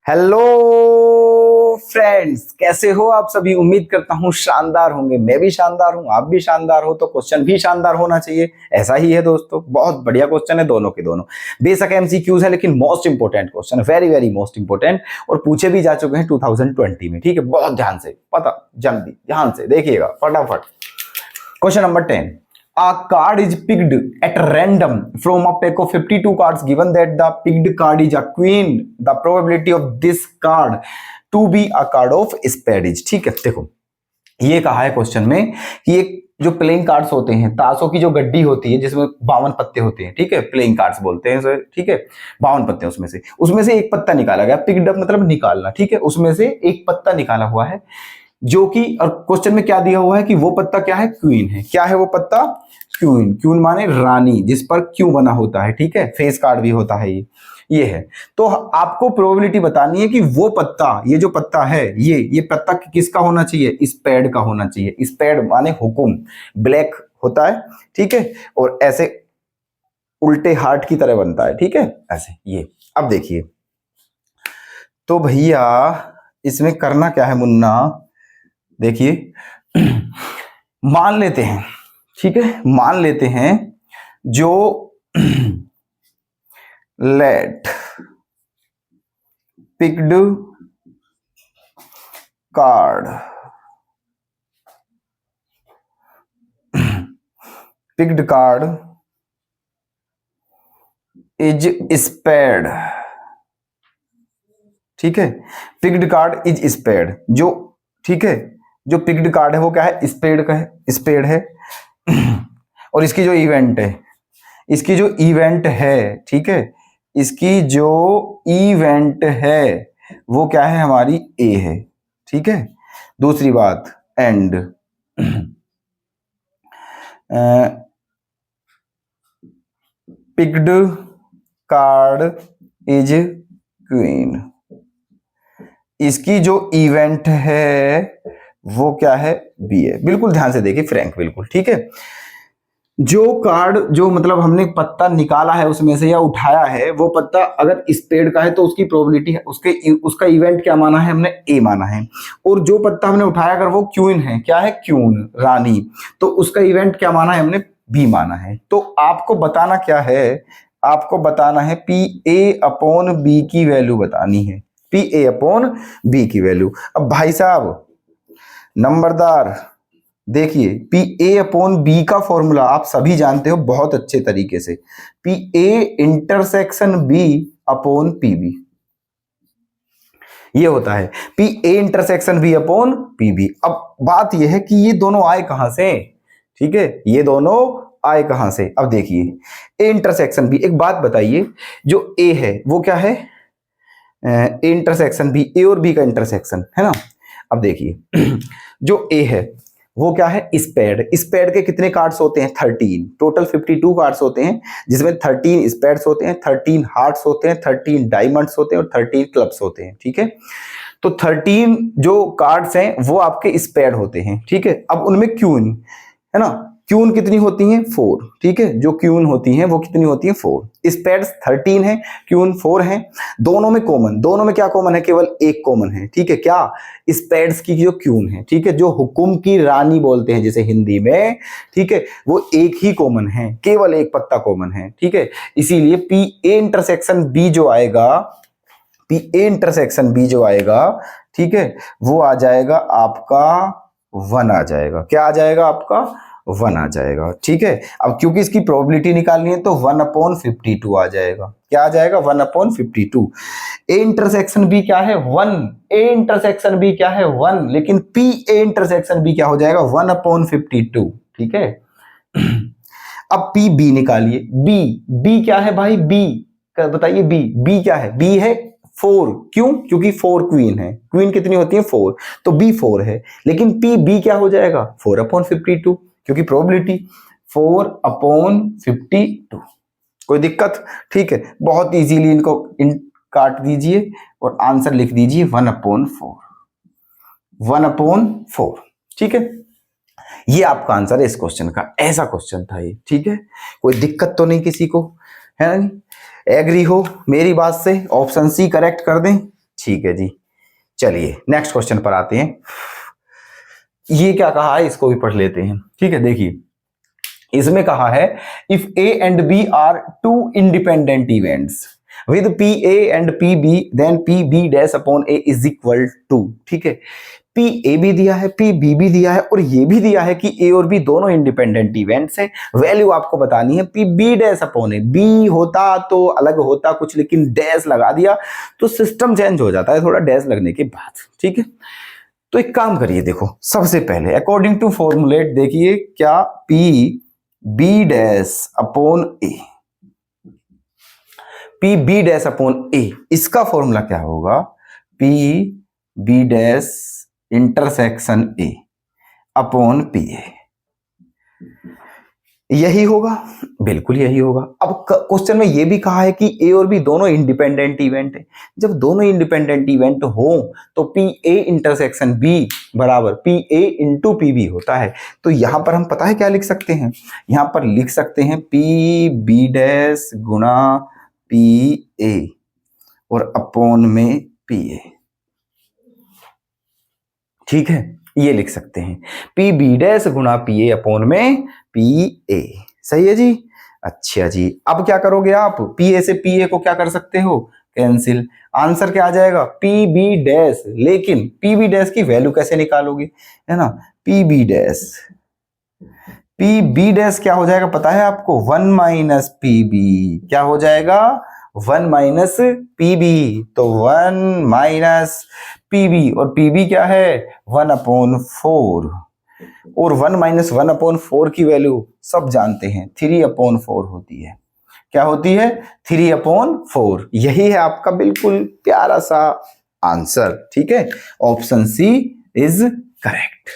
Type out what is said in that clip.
Hello friends, कैसे हो आप सभी। उम्मीद करता हूँ शानदार होंगे। मैं भी शानदार हूँ, आप भी शानदार हो, तो क्वेश्चन भी शानदार होना चाहिए। ऐसा ही है दोस्तों, बहुत बढ़िया क्वेश्चन है दोनों के दोनों। बेशक एमसीक्यूज है लेकिन मोस्ट इंपोर्टेंट क्वेश्चन है, वेरी वेरी मोस्ट इंपोर्टेंट, और पूछे भी जा चुके हैं 2020 में। ठीक है, बहुत ध्यान से पता, जल्दी ध्यान से देखिएगा फटाफट। Question number 10। A card is picked at random from a pack of 52 cards. Given that the picked card is a queen, the probability of this card to be a card of spade is। ठीक है, देखो ये कहा है question में कि एक जो प्लेइंग कार्ड्स होते हैं, ताशों की जो गड्डी होती है जिसमें 52 पत्ते होते हैं, ठीक है, प्लेइंग कार्ड्स बोलते हैं इसे, ठीक है, 52 पत्ते उसमें से एक पत्ता निकाला गया। पिक्ड अप मतलब निकालना, ठीक है, उसमें से एक पत्ता निकाला हुआ है जो कि, और क्वेश्चन में क्या दिया हुआ है कि वो पत्ता क्या है, क्वीन है। क्या है वो पत्ता, क्वीन। क्वीन माने रानी, जिस पर क्यों बना होता है, ठीक है, फेस कार्ड भी होता है ये है। तो आपको प्रोबेबिलिटी बतानी है कि वो पत्ता, ये जो पत्ता है, ये पत्ता किसका होना चाहिए, स्पेड का होना चाहिए। स्पेड माने हुकुम, ब्लैक होता है, ठीक है, और ऐसे उल्टे हार्ट की तरह बनता है, ठीक है, ऐसे ये। अब देखिए, तो भैया इसमें करना क्या है मुन्ना, देखिए मान लेते हैं, ठीक है, मान लेते हैं जो let picked card is spade, ठीक है, पिक्ड कार्ड इज स्पेड, जो, ठीक है, जो पिक्ड कार्ड है वो क्या है, स्पेड का है, स्पेड है। और इसकी जो इवेंट है, इसकी जो इवेंट है, ठीक है, इसकी जो इवेंट है वो क्या है, हमारी ए है, ठीक है। दूसरी बात, and picked card is queen, इसकी जो इवेंट है वो क्या है, बी है। बिल्कुल ध्यान से देखिए फ्रैंक, बिल्कुल ठीक है। जो कार्ड, जो मतलब हमने पत्ता निकाला है उसमें से या उठाया है, वो पत्ता अगर स्पेड का है तो उसकी प्रोबेबिलिटी है, उसका इवेंट क्या माना है हमने, ए माना है। और जो पत्ता हमने उठाया अगर वो क्वीन है, क्या है, क्वीन रानी, तो उसका इवेंट क्या माना है हमने, बी माना है। तो आपको बताना क्या है, आपको बताना है पी ए अपॉन बी की वैल्यू बतानी है, पी ए अपॉन बी की वैल्यू। अब भाई साहब नंबरदार देखिए, पी ए अपॉन बी का फॉर्मूला आप सभी जानते हो बहुत अच्छे तरीके से, P A intersection B upon P B, ये होता है P A intersection B upon P B. अब बात यह है कि ये दोनों आए कहां से, ठीक है, ये दोनों आए कहां से। अब देखिए ए इंटरसेक्शन बी, एक बात बताइए, जो ए है वो क्या है, ए इंटरसेक्शन बी, ए और बी का इंटरसेक्शन है ना। अब देखिए जो ए है वो क्या है, स्पेड। स्पेड के कितने कार्ड्स होते हैं, 13, टोटल 52 कार्ड्स होते हैं, जिसमें 13 स्पेड्स होते हैं, 13 हार्ट्स होते हैं, 13 डायमंड्स होते हैं और 13 क्लब्स होते हैं, ठीक है। तो 13 जो कार्ड्स हैं वो आपके स्पेड होते हैं, ठीक है। अब उनमें क्यून है ना, क्यून कितनी होती हैं, 4, ठीक है, जो क्यून होती हैं वो कितनी होती हैं, 4। स्पेड्स 13 है, क्यून 4 है। दोनों में कॉमन, दोनों में क्या कॉमन है, केवल एक कॉमन है, ठीक है, क्या, स्पेड्स की जो क्यून है, ठीक है, जो हुकुम की रानी बोलते हैं जिसे हिंदी में, ठीक है, वो एक ही कॉमन है, केवल एक पत्ता कॉमन है, ठीक है। इसीलिए पी ए इंटरसेक्शन बी जो आएगा, पी ए इंटरसेक्शन बी जो आएगा, ठीक है, वो आ जाएगा आपका 1 आ जाएगा। क्या आ जाएगा आपका, 1 आ जाएगा, ठीक है। अब क्योंकि इसकी प्रोबेबिलिटी निकालनी है तो 1/52 आ जाएगा। क्या आ जाएगा, 1/52। ए इंटरसेक्शन बी क्या है, 1, ए इंटरसेक्शन बी क्या है, 1, लेकिन पी ए इंटरसेक्शन बी क्या हो जाएगा, 1/52, ठीक है। अब पी बी निकालिए, बी, बी क्या है भाई, बी बताइए, बी, बी क्या है, बी है 4, क्यों, क्योंकि 4 क्वीन है, क्वीन कितनी होती है, 4, तो बी 4 है। लेकिन पी बी क्या हो जाएगा, 4/52, क्योंकि प्रोबेबिलिटी 4/52। कोई दिक्कत, ठीक है, बहुत इजीली इनको काट दीजिए और आंसर लिख दीजिए 1/4, 1/4, ठीक है। ये आपका आंसर है इस क्वेश्चन का, ऐसा क्वेश्चन था ये, ठीक है। कोई दिक्कत तो नहीं किसी को, है ना, एग्री हो मेरी बात से, ऑप्शन सी करेक्ट कर दें। ठीक है जी, चलिए नेक्स्ट क्वेश्चन पर आते हैं। ये क्या कहा है इसको भी पढ़ लेते हैं। ठीक है, देखिए इसमें कहा है if A and B are two independent events with P A and P B then P B dash upon A is equal to. ठीक है, पी ए भी दिया है, पी बी भी दिया है और ये भी दिया है कि ए और बी दोनों इंडिपेंडेंट इवेंट्स हैं। वैल्यू आपको बतानी है पी बी डैश अपॉन ए। बी होता तो अलग होता कुछ, लेकिन डैश लगा दिया तो सिस्टम चेंज हो जाता है थोड़ा डैश लगने के बाद। ठीक है, तो एक काम करिए, देखो सबसे पहले अकॉर्डिंग टू फॉर्मूलेट देखिए क्या, P B dash upon A, P B dash upon A, इसका फॉर्मूला क्या होगा, P B dash intersection A upon P A, यही होगा, बिल्कुल यही होगा। अब क्वेश्चन में यह भी कहा है कि ए और बी दोनों इंडिपेंडेंट इवेंट है। जब दोनों इंडिपेंडेंट इवेंट हो तो पी ए इंटरसेक्शन बी बराबर P A into P B होता है। तो यहां पर हम पता है क्या लिख सकते हैं, यहां पर लिख सकते हैं पी बी डैश गुणा पी ए और अपॉन में पी ए। ठीक है, ये लिख सकते हैं पी बी डैश गुणा पी ए अपॉन में पी ए। सही है जी, अच्छा जी। अब क्या करोगे आप, पी ए से पी ए को क्या कर सकते हो, कैंसिल। आंसर क्या आ जाएगा, पी बी डैश। लेकिन पी बी डैश की वैल्यू कैसे निकालोगे, है ना, P B dash, P B dash क्या हो जाएगा पता है आपको, 1 माइनस पी बी, क्या हो जाएगा 1 माइनस पी बी, तो 1 माइनस पी बी, और पी बी क्या है 1 अपॉन 4, और 1 माइनस 1 अपॉन 4 की वैल्यू सब जानते हैं 3 अपॉन 4 होती है। क्या होती है, 3 अपॉन 4। यही है आपका बिल्कुल प्यारा सा आंसर। ठीक है, ऑप्शन सी इज करेक्ट।